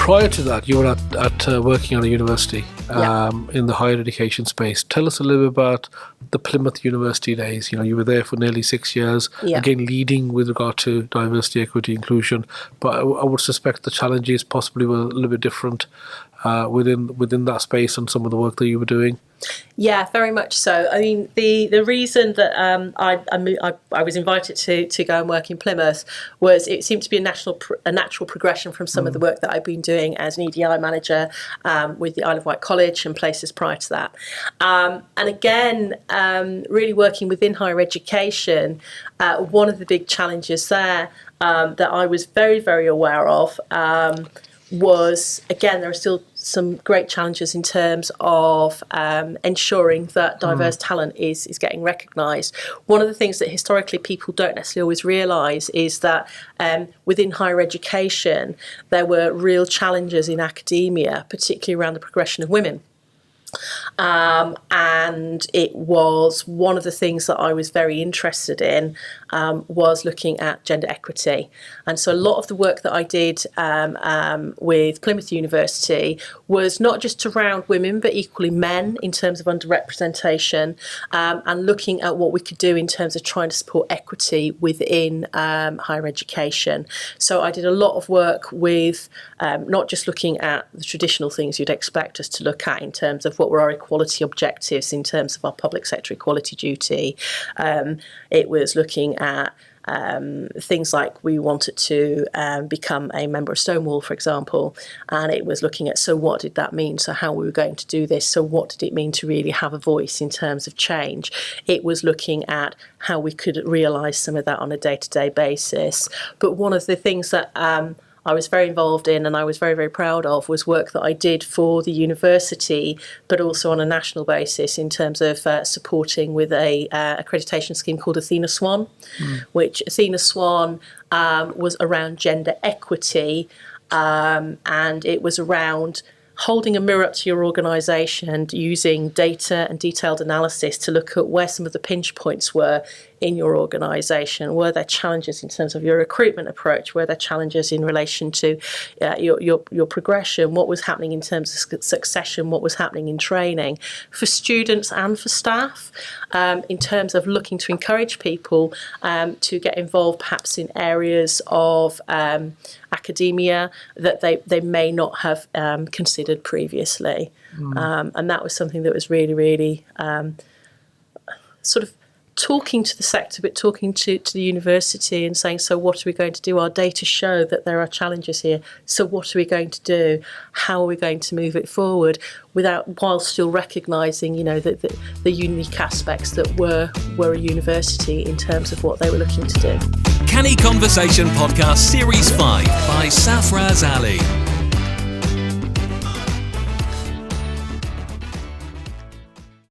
prior to that, you were at working at a university Yeah. in the higher education space. Tell us a little bit about the Plymouth University days. You were there for nearly 6 years, Yeah. again leading with regard to diversity, equity, inclusion. But I would suspect the challenges possibly were a little bit different within that space and some of the work that you were doing. Yeah, very much so. I mean, the reason that I was invited to go and work in Plymouth was it seemed to be a natural progression from some of the work that I've been doing as an EDI manager with the Isle of Wight College and places prior to that. And again, really working within higher education, one of the big challenges there that I was very, very aware of was, again, there are still some great challenges in terms of ensuring that diverse talent is getting recognised. One of the things that historically people don't necessarily always realise is that within higher education, there were real challenges in academia, particularly around the progression of women. And it was one of the things that I was very interested in was looking at gender equity. And so a lot of the work that I did with Plymouth University was not just around women, but equally men in terms of underrepresentation, and looking at what we could do in terms of trying to support equity within higher education. So I did a lot of work with not just looking at the traditional things you'd expect us to look at in terms of what were our equality objectives in terms of our public sector equality duty. It was looking at things like we wanted to become a member of Stonewall, for example, and it was looking at, so what did that mean? So how we were going to do this? So what did it mean to really have a voice in terms of change? It was looking at how we could realise some of that on a day-to-day basis. But one of the things that I was very involved in and I was very, very proud of was work that I did for the university, but also on a national basis in terms of supporting with a accreditation scheme called Athena Swan, which Athena Swan was around gender equity, and it was around holding a mirror up to your organisation and using data and detailed analysis to look at where some of the pinch points were in your organisation. Were there challenges in terms of your recruitment approach? Were there challenges in relation to your progression? What was happening in terms of succession? What was happening in training for students and for staff? In terms of looking to encourage people to get involved perhaps in areas of academia that they may not have considered previously. And that was something that was really, really sort of talking to the sector, but talking to the university and saying, so what are we going to do? Our data show that there are challenges here. So what are we going to do? How are we going to move it forward while still recognising, the unique aspects that were a university in terms of what they were looking to do. Canny Conversation Podcast Series 5 by Safaraz Ali.